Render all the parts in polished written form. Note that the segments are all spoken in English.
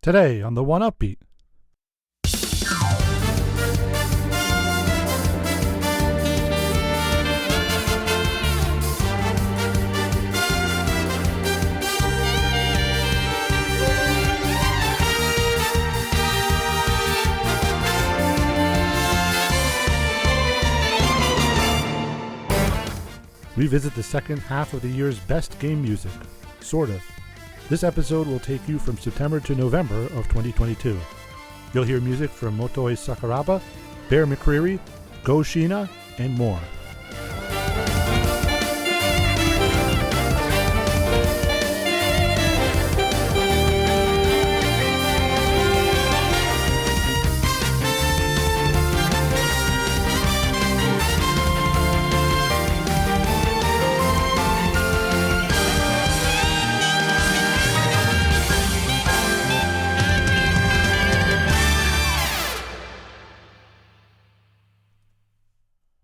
Today on the 1UpBeat. We visit the second half of the year's best game music, sort of. This episode will take you from September to November of 2022. You'll hear music from Motoi Sakuraba, McCreary, Coscina, and more.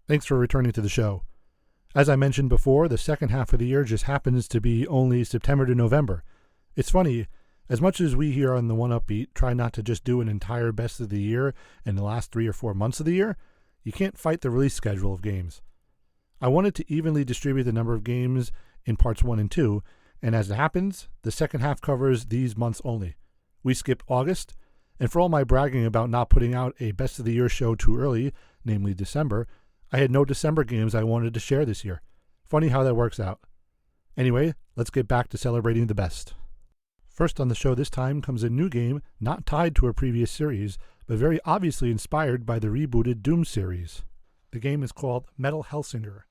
Thanks for returning to the show. As I mentioned before, the second half of the year just happens to be only September to November. It's funny, as much as we here on the 1UpBeat try not to just do an entire best of the year in the last 3 or 4 months of the year, you can't fight the release schedule of games. I wanted to evenly distribute the number of games in parts 1 and 2, and as it happens, the second half covers these months only. We skipped August, and for all my bragging about not putting out a best of the year show too early, namely December, I had no December games I wanted to share this year. Funny how that works out. Anyway, let's get back to celebrating the best. First on the show this time comes a new game not tied to a previous series, but very obviously inspired by the rebooted Doom series. The game is called Metal Hellsinger.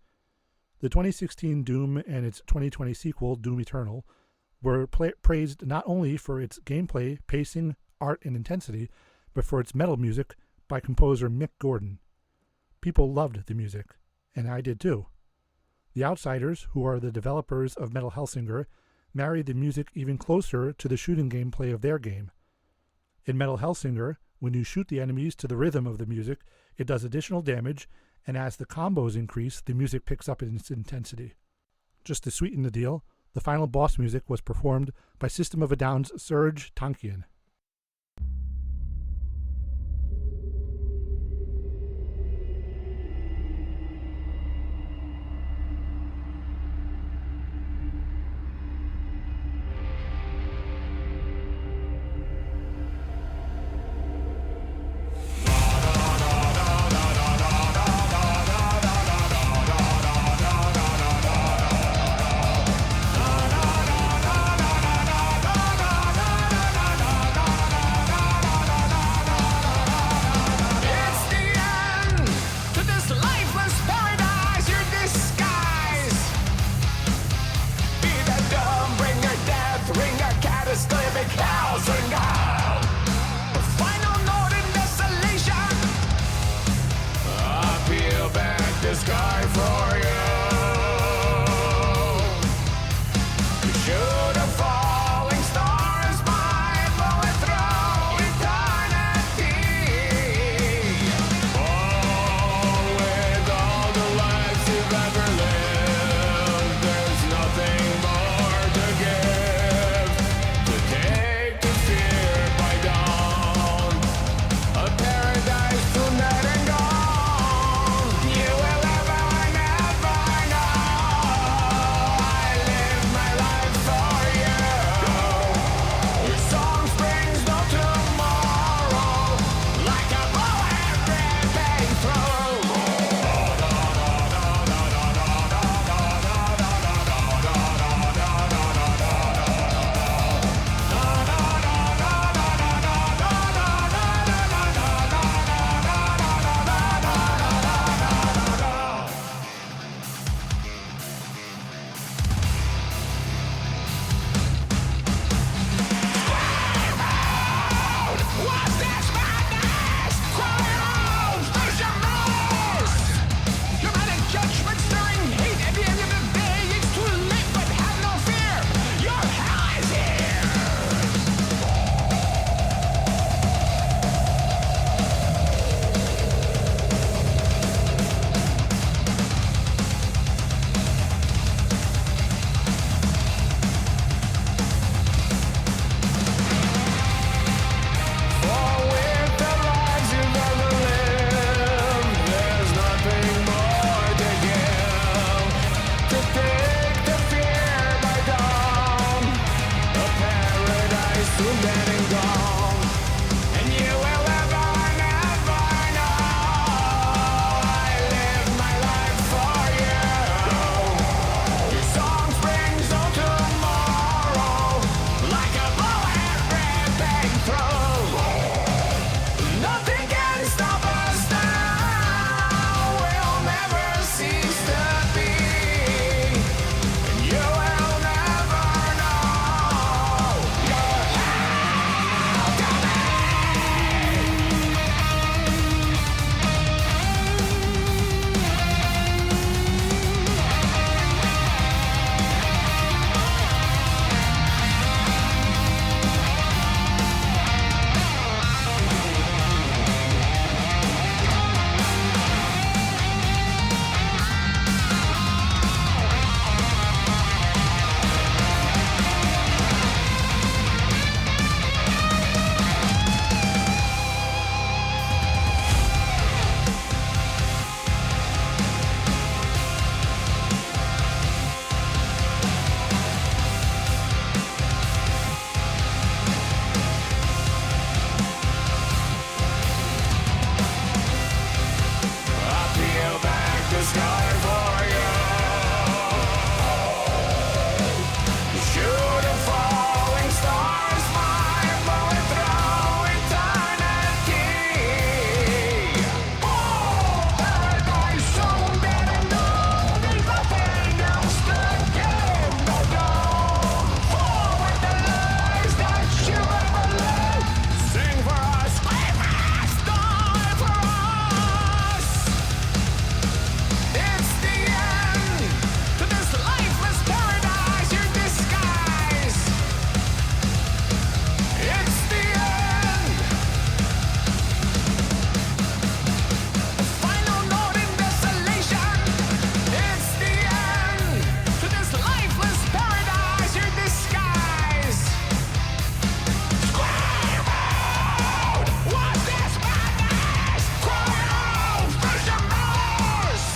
The 2016 Doom and its 2020 sequel, Doom Eternal, were praised not only for its gameplay, pacing, art, and intensity, but for its metal music by composer Mick Gordon. People loved the music, and I did too. The Outsiders, who are the developers of Metal Hellsinger, married the music even closer to the shooting gameplay of their game. In Metal Hellsinger, when you shoot the enemies to the rhythm of the music, it does additional damage, and as the combos increase, the music picks up in its intensity. Just to sweeten the deal, the final boss music was performed by System of a Down's Serge Tankian. Fear soon dead and gone, and you will never, never know. I live my life for you. Your song springs on tomorrow, like a bullet ripping through. Nothing can stop us now. We'll never cease to be, and you will never know. You're out to me. I peel back the sky for you. Shoot a falling stars, my bullet through eternity. Paradise soon dead and gone, there's nothing else to give. No dawn, forward the lies that you ever lived. Sing for us, scream for us, die for us. It's the end to this lifeless paradise, your disguise. It's the end. A final note in desolation. It's the end to this lifeless paradise, your disguise. Scream out! What's this madness? Cry out! Fresh remorse!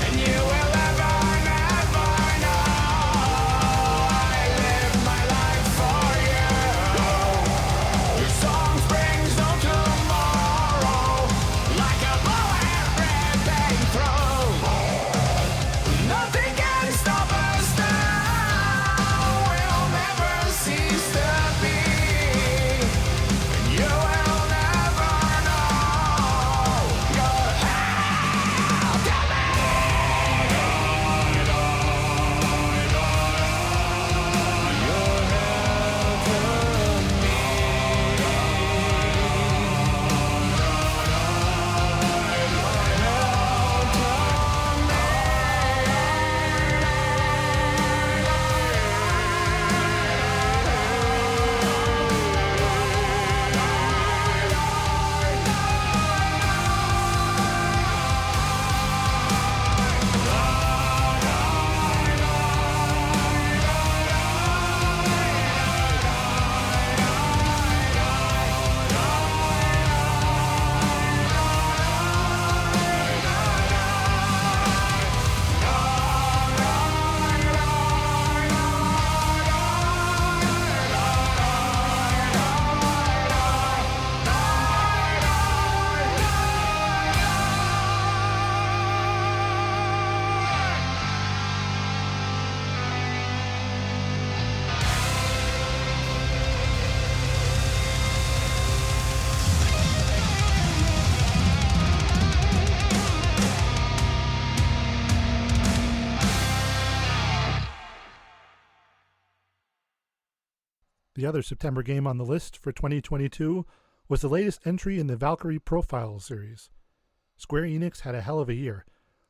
And you will never, never know. I live my life for you. Your song springs on tomorrow, like a bullet ripping through. Nothing can stop us now. We'll never cease to be, and you will never know. You're out to me. The other September game on the list for 2022 was the latest entry in the Valkyrie Profile series. Square Enix had a hell of a year.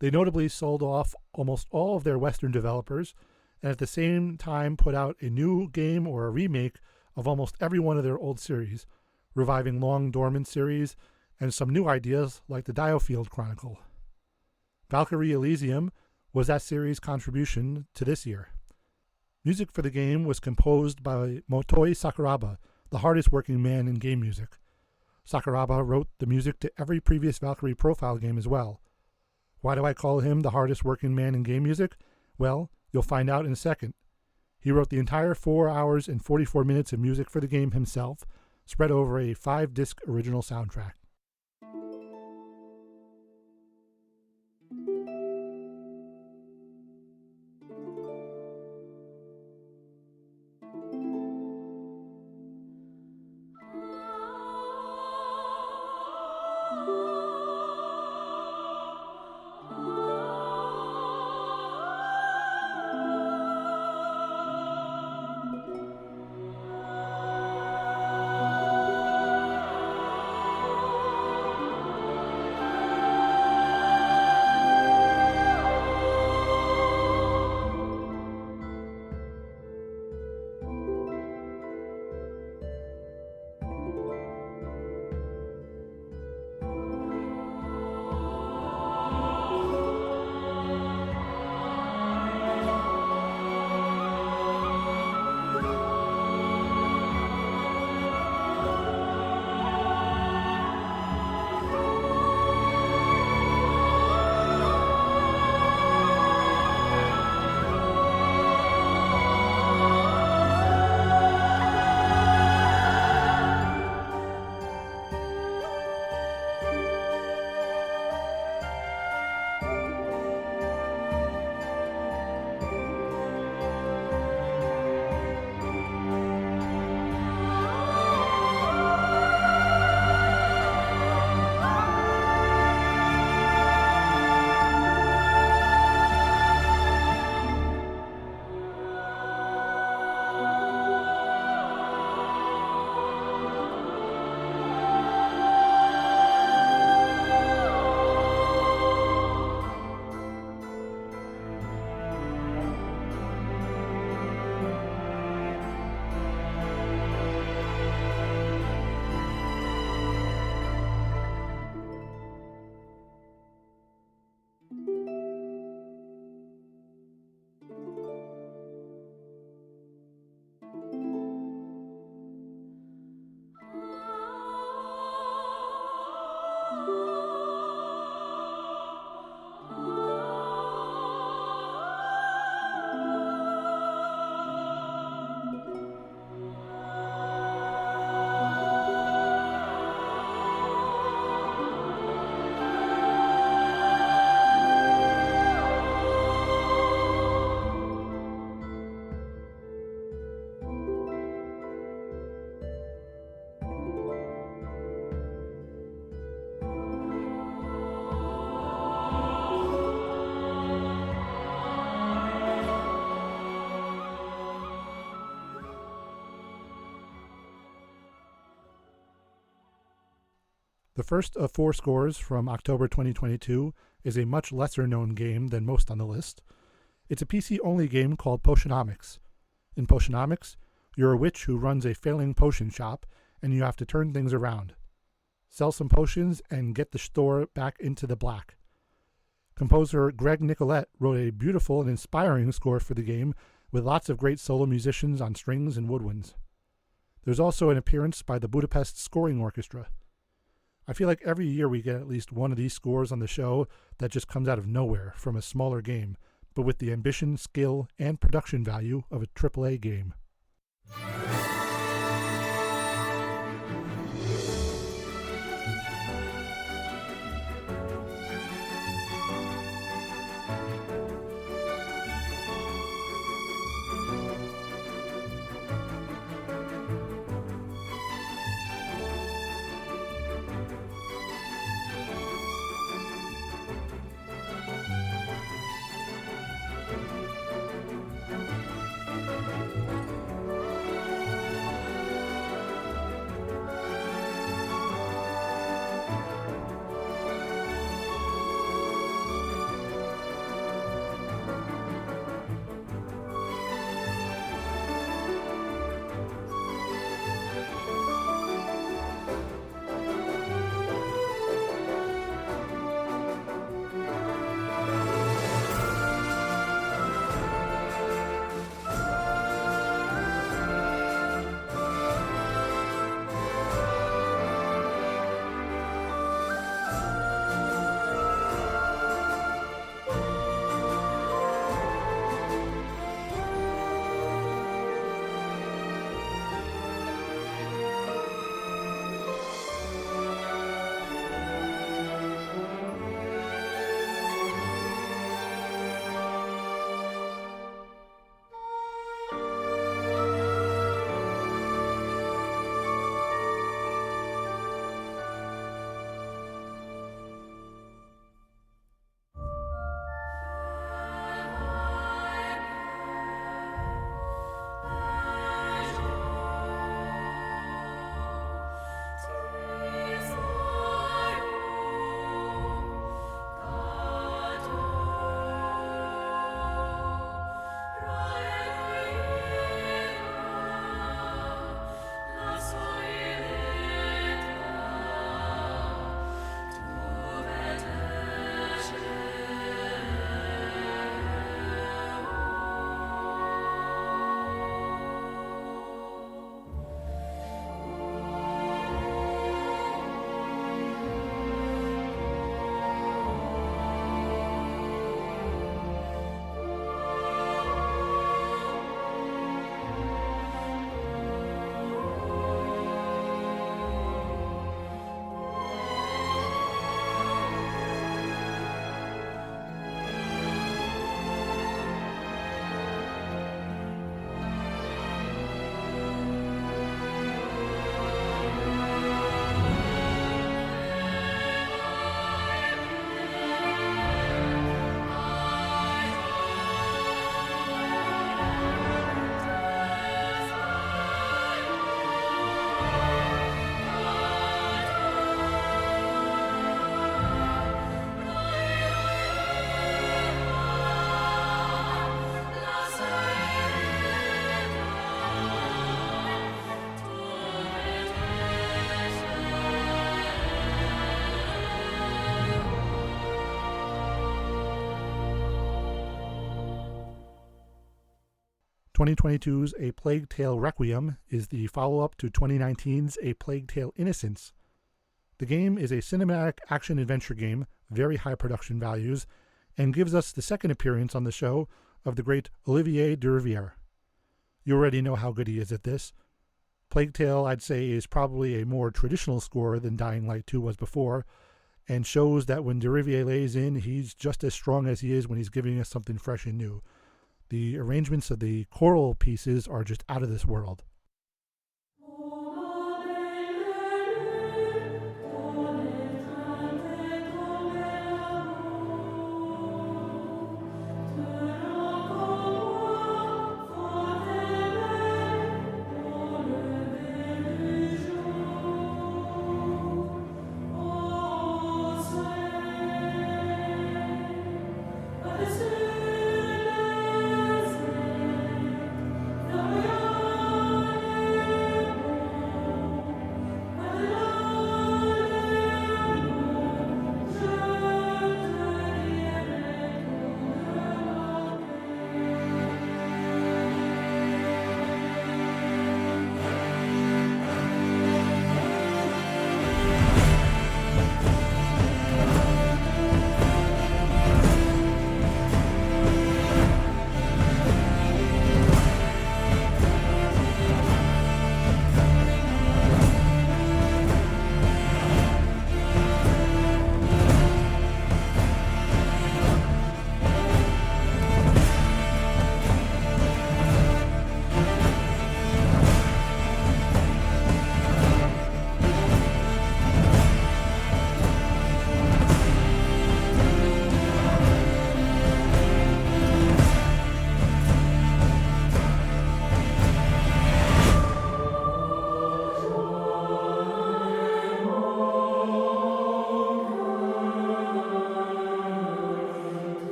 They notably sold off almost all of their Western developers, and at the same time put out a new game or a remake of almost every one of their old series, reviving long dormant series and some new ideas like the Diofield Chronicle. Valkyrie Elysium was that series' contribution to this year. Music for the game was composed by Motoi Sakuraba, the hardest working man in game music. Sakuraba wrote the music to every previous Valkyrie Profile game as well. Why do I call him the hardest working man in game music? Well, you'll find out in a second. He wrote the entire 4 hours and 44 minutes of music for the game himself, spread over a 5-disc original soundtrack. The first of 4 scores from October 2022 is a much lesser-known game than most on the list. It's a PC-only game called Potionomics. In Potionomics, you're a witch who runs a failing potion shop, and you have to turn things around. Sell some potions and get the store back into the black. Composer Greg Nicolett wrote a beautiful and inspiring score for the game with lots of great solo musicians on strings and woodwinds. There's also an appearance by the Budapest Scoring Orchestra. I feel like every year we get at least one of these scores on the show that just comes out of nowhere from a smaller game, but with the ambition, skill, and production value of a AAA game. 2022's A Plague Tale Requiem is the follow-up to 2019's A Plague Tale Innocence. The game is a cinematic action-adventure game, very high production values, and gives us the second appearance on the show of the great Olivier Deriviere. You already know how good he is at this. Plague Tale, I'd say, is probably a more traditional score than Dying Light 2 was before, and shows that when Deriviere lays in, he's just as strong as he is when he's giving us something fresh and new. The arrangements of the choral pieces are just out of this world.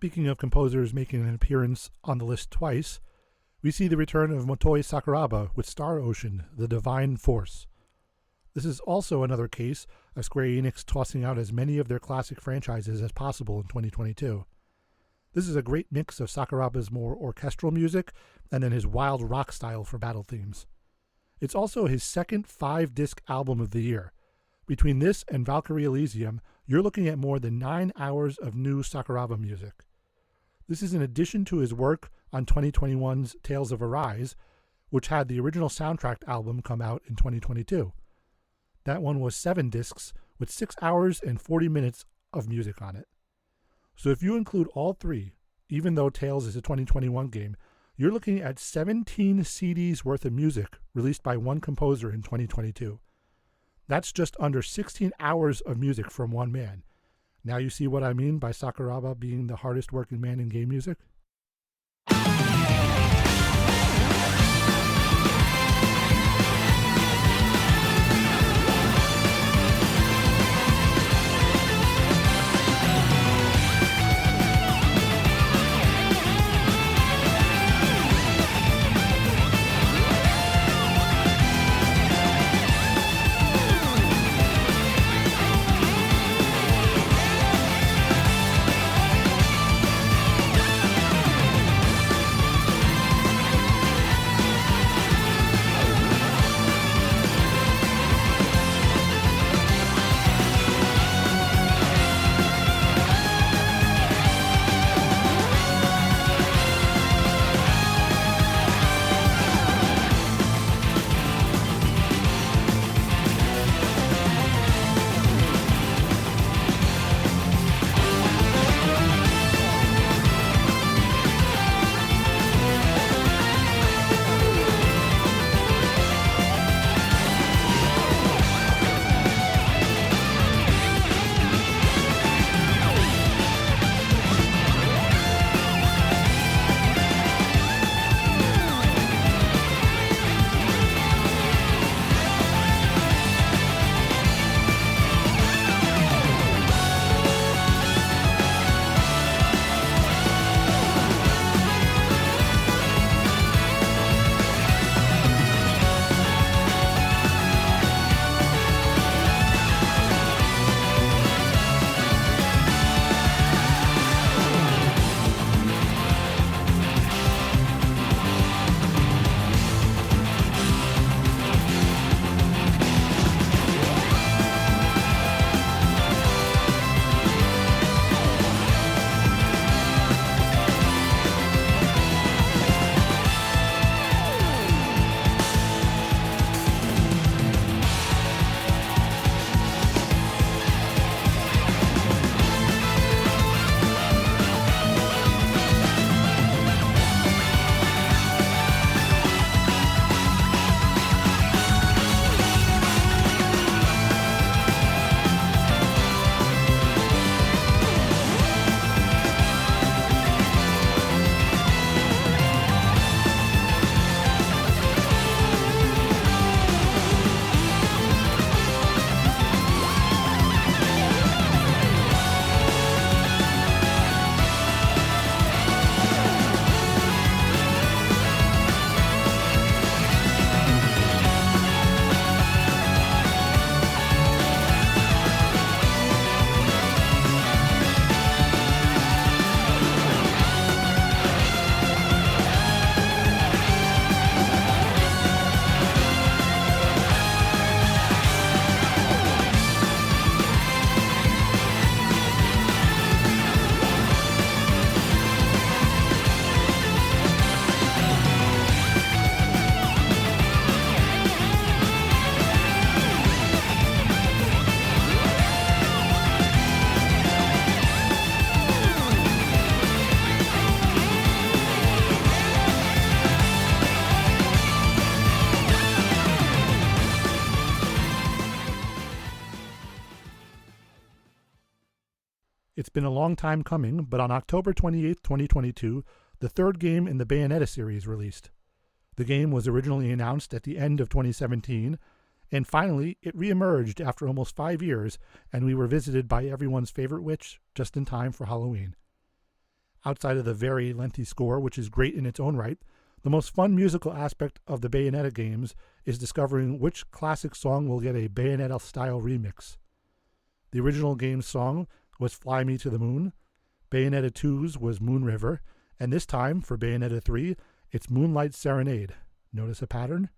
Speaking of composers making an appearance on the list twice, we see the return of Motoi Sakuraba with Star Ocean, The Divine Force. This is also another case of Square Enix tossing out as many of their classic franchises as possible in 2022. This is a great mix of Sakuraba's more orchestral music and then his wild rock style for battle themes. It's also his second 5-disc album of the year. Between this and Valkyrie Elysium, you're looking at more than 9 hours of new Sakuraba music. This is in addition to his work on 2021's Tales of Arise, which had the original soundtrack album come out in 2022. That one was 7 discs with 6 hours and 40 minutes of music on it. So if you include all 3, even though Tales is a 2021 game, you're looking at 17 CDs worth of music released by one composer in 2022. That's just under 16 hours of music from one man. Now you see what I mean by Sakuraba being the hardest working man in game music? It's been a long time coming, but on October 28, 2022, the third game in the Bayonetta series released. The game was originally announced at the end of 2017, and finally it re-emerged after almost 5 years, and we were visited by everyone's favorite witch just in time for Halloween. Outside of the very lengthy score, which is great in its own right, the most fun musical aspect of the Bayonetta games is discovering which classic song will get a Bayonetta-style remix. The original game's song was Fly Me to the Moon, Bayonetta 2's was Moon River, and this time, for Bayonetta 3, it's Moonlight Serenade. Notice a pattern?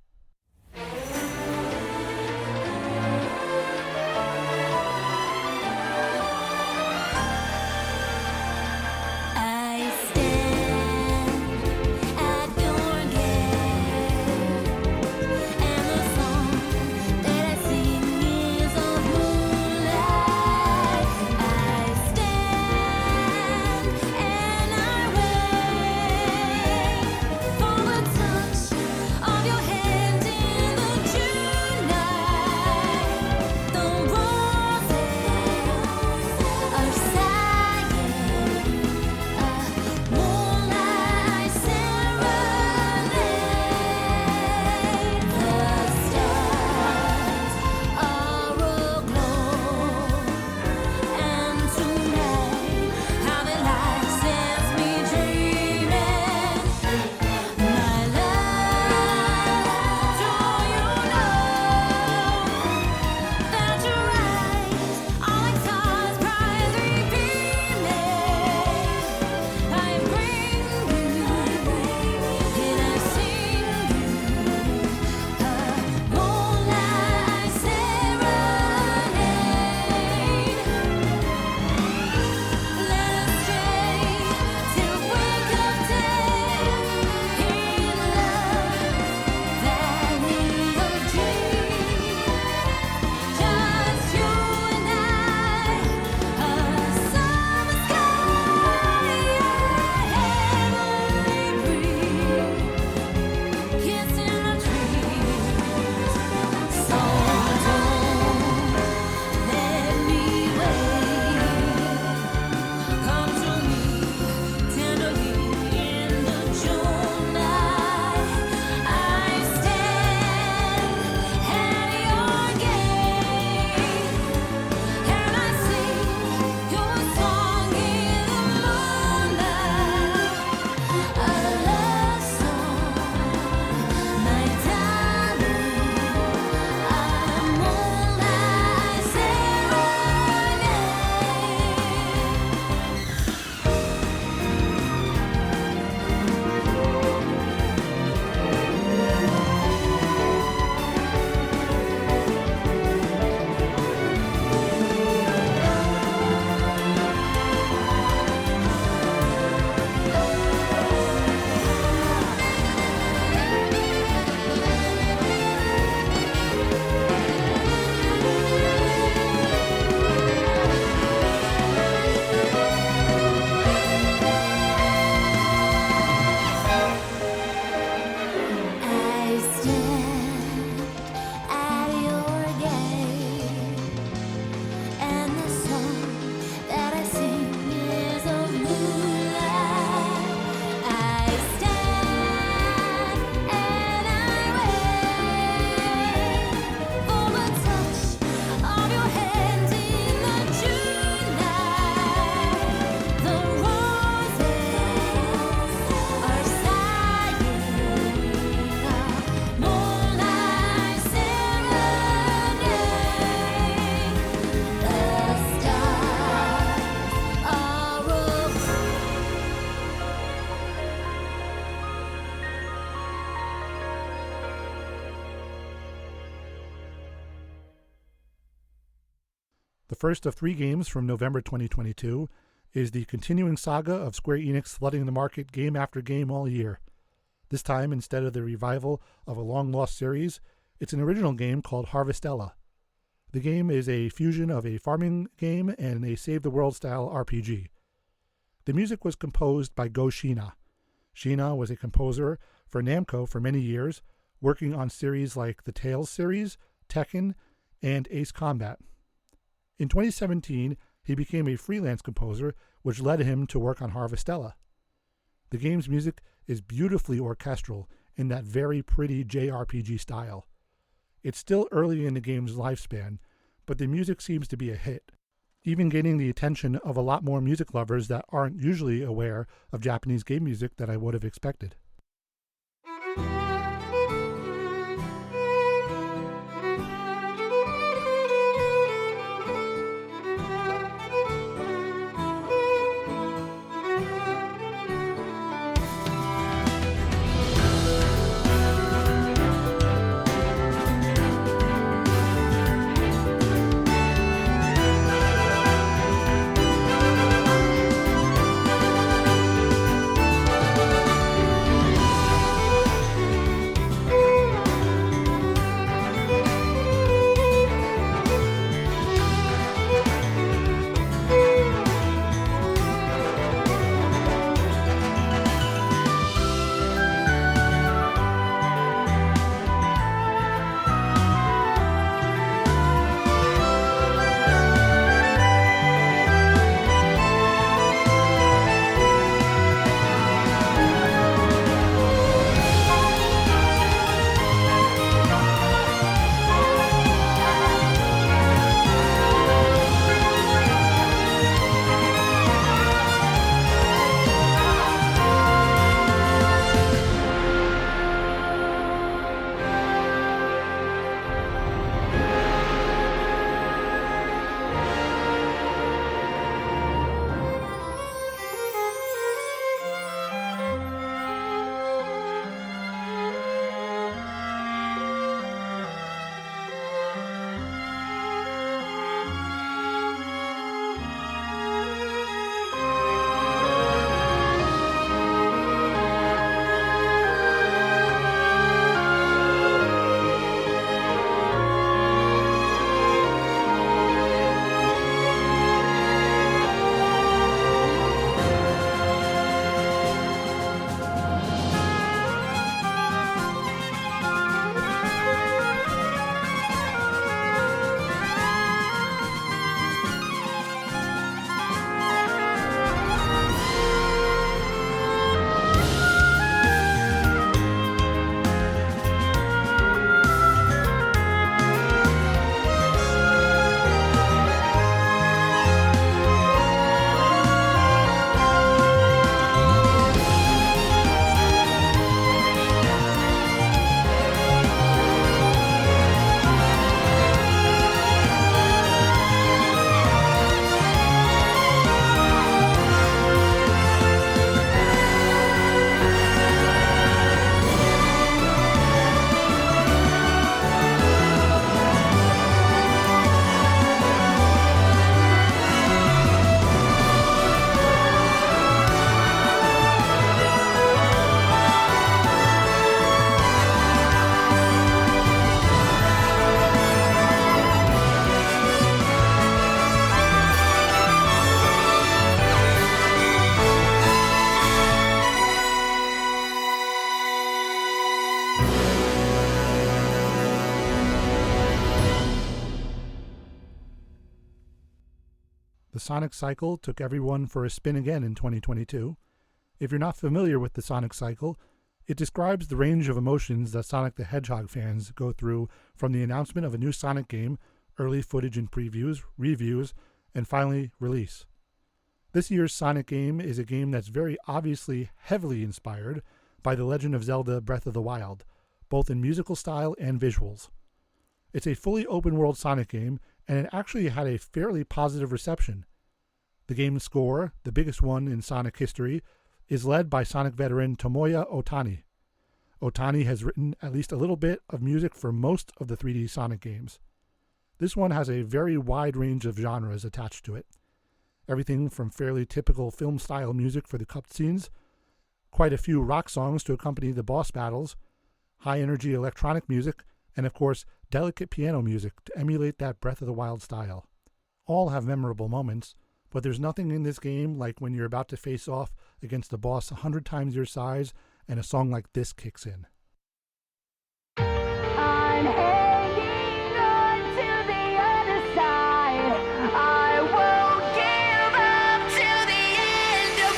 The first of 3 games from November 2022 is the continuing saga of Square Enix flooding the market game after game all year. This time, instead of the revival of a long-lost series, it's an original game called Harvestella. The game is a fusion of a farming game and a save-the-world style RPG. The music was composed by Coscina. Shina was a composer for Namco for many years, working on series like the Tales series, Tekken, and Ace Combat. In 2017, he became a freelance composer, which led him to work on Harvestella. The game's music is beautifully orchestral in that very pretty JRPG style. It's still early in the game's lifespan, but the music seems to be a hit, even gaining the attention of a lot more music lovers that aren't usually aware of Japanese game music that I would have expected. The Sonic cycle took everyone for a spin again in 2022. If you're not familiar with the Sonic cycle, it describes the range of emotions that Sonic the Hedgehog fans go through from the announcement of a new Sonic game, early footage and previews, reviews, and finally release. This year's Sonic game is a game that's very obviously heavily inspired by The Legend of Zelda Breath of the Wild, both in musical style and visuals. It's a fully open-world Sonic game, and it actually had a fairly positive reception. The game's score, the biggest one in Sonic history, is led by Sonic veteran Tomoya Otani. Otani has written at least a little bit of music for most of the 3D Sonic games. This one has a very wide range of genres attached to it. Everything from fairly typical film-style music for the cutscenes, quite a few rock songs to accompany the boss battles, high-energy electronic music, and of course, delicate piano music to emulate that Breath of the Wild style. All have memorable moments, but there's nothing in this game like when you're about to face off against a boss 100 times your size and a song like this kicks in. I'm hanging on to the other side. I won't give up till the end of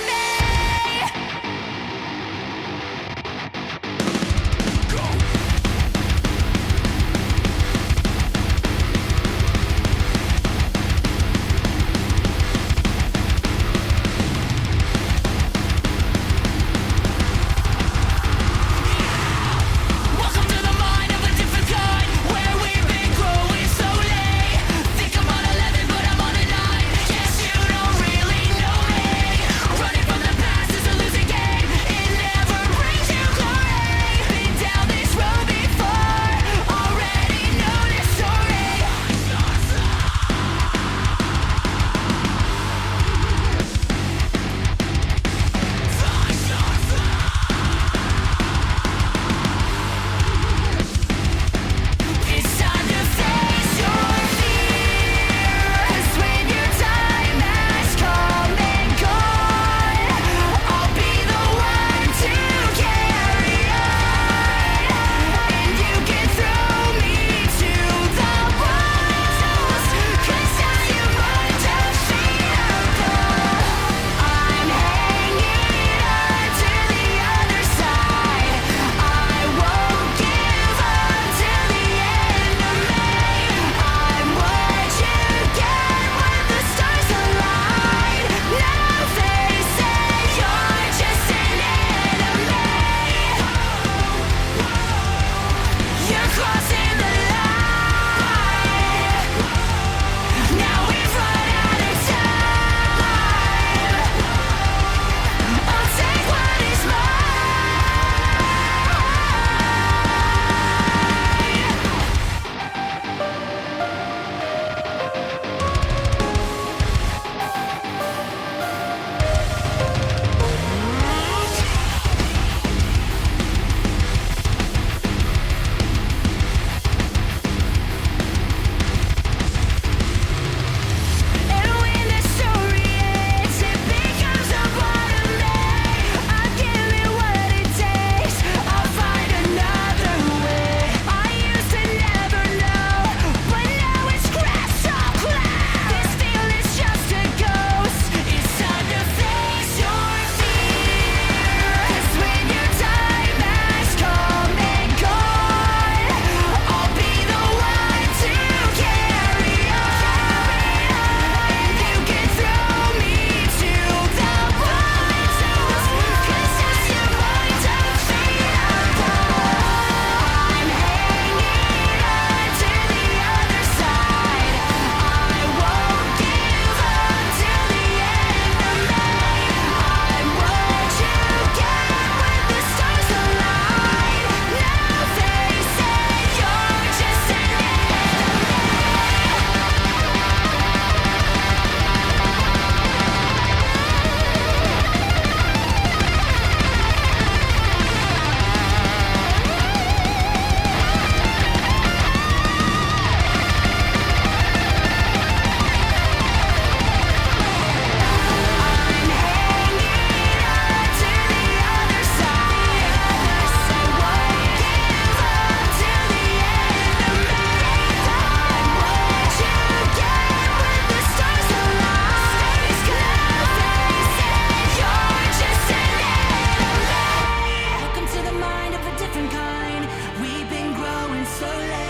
Welcome to the mind of a different kind, where we've been growing slowly. Think I'm on 11, but I'm on a 9. Guess you don't really know me. Running from the past is a losing game. It never brings you glory. Been down this road before, already know this story. It's time to face your fears when your time has come and gone. I'll be the one to carry on, and you can throw me to the wolves, 'cause now you're undefeatable. I'm hanging on to the other side. I won't give up till the end of me. I'm what you get when the stars align. Now they say you're just an enemy. You're crossing the line. Now we've run out of time. I'll take what is And when the story ends, it becomes a part of me. I'll give it what it takes. I'll find another way. I used to never know, but now it's crystal clear. This feeling's just a ghost. It's time to face your fears when your time has come and gone. I'll be the one to carry on, and you can throw me to the wolves, 'cause now you're undefeatable. I'm hanging on to the other side. I won't give up till the end of me. I'm what you get when the stars align. Now they say you're just an I'm hanging on to the other side. I won't give up till the end of me. I'm what you get when the stars align. Now they say you're just an enemy. Welcome to the mind of a different kind. We've been growing slowly.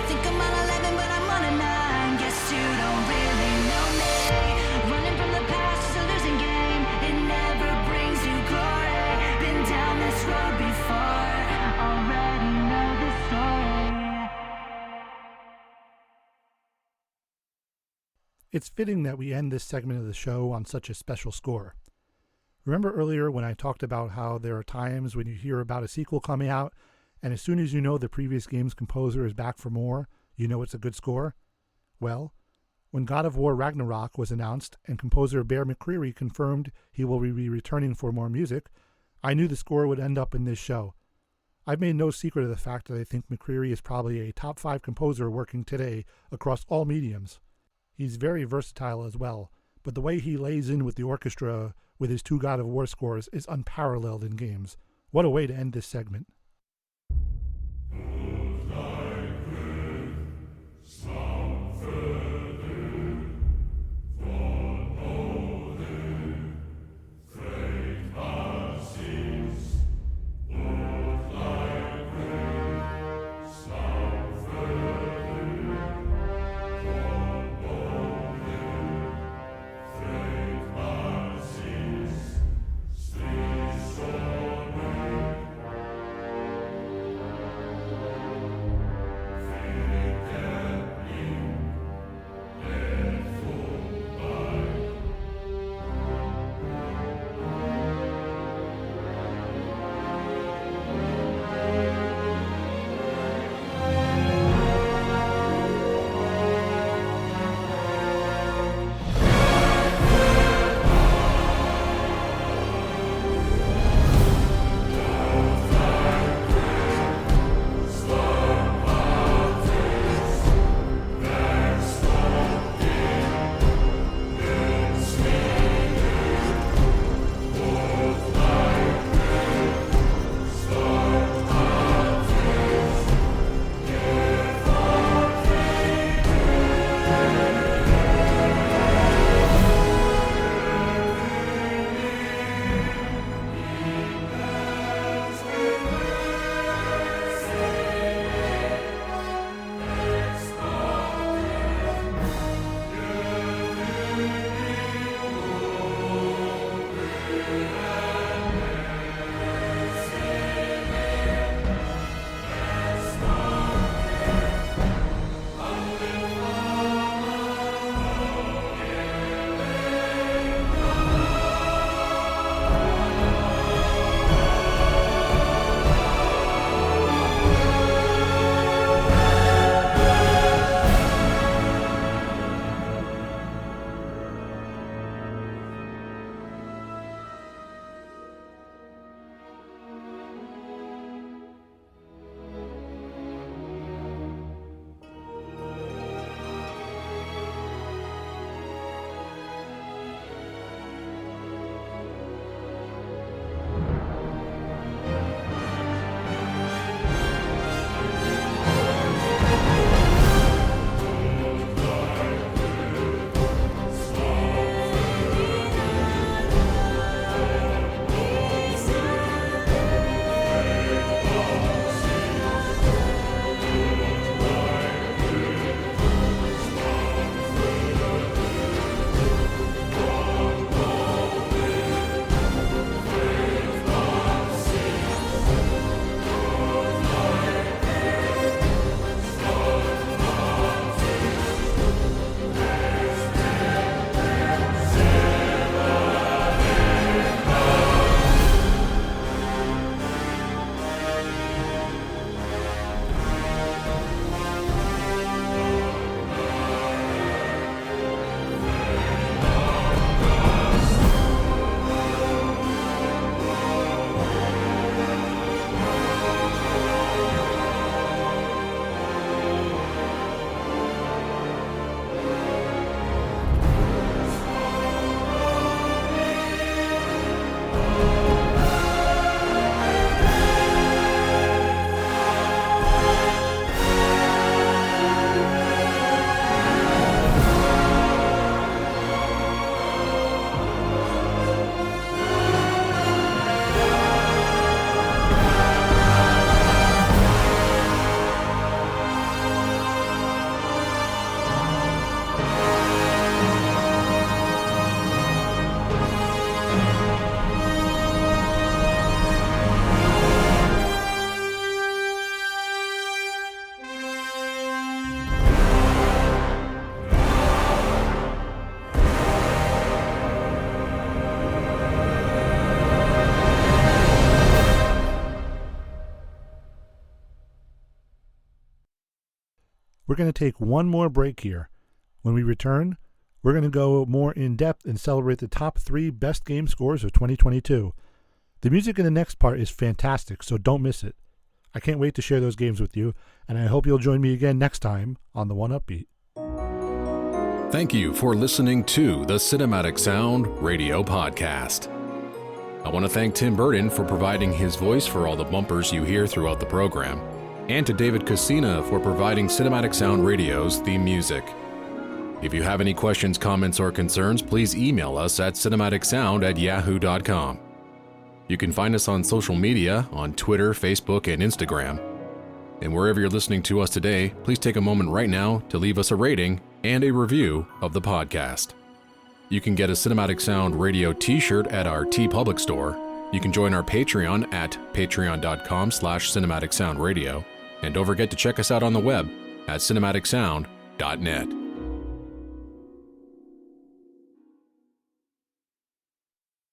Think I'm on 11, but I'm on a 9. Guess you don't really know me. Running from the past is a losing game. It never brings you glory. Been down this road before, already know the story. It's fitting that we end this segment of the show on such a special score. Remember earlier when I talked about how there are times when you hear about a sequel coming out, and as soon as you know the previous game's composer is back for more, you know it's a good score? Well, when God of War Ragnarok was announced and composer Bear McCreary confirmed he will be returning for more music, I knew the score would end up in this show. I've made no secret of the fact that I think McCreary is probably a top 5 composer working today across all mediums. He's very versatile as well, but the way he lays in with the orchestra with his 2 God of War scores is unparalleled in games. What a way to end this segment. We're going to take one more break here. When we return, we're going to go more in-depth and celebrate the top 3 best game scores of 2022. The music in the next part is fantastic, so don't miss it. I can't wait to share those games with you, and I hope you'll join me again next time on the 1UpBeat. Thank you for listening to the Cinematic Sound Radio Podcast. I want to thank Tim Burton for providing his voice for all the bumpers you hear throughout the program, and to David Coscina for providing Cinematic Sound Radio's theme music. If you have any questions, comments, or concerns, please email us at cinematicsound@yahoo.com. You can find us on social media on Twitter, Facebook, and Instagram. And wherever you're listening to us today, please take a moment right now to leave us a rating and a review of the podcast. You can get a Cinematic Sound Radio t-shirt at our TeePublic store. You can join our Patreon at patreon.com/cinematicsoundradio. And don't forget to check us out on the web at cinematicsound.net.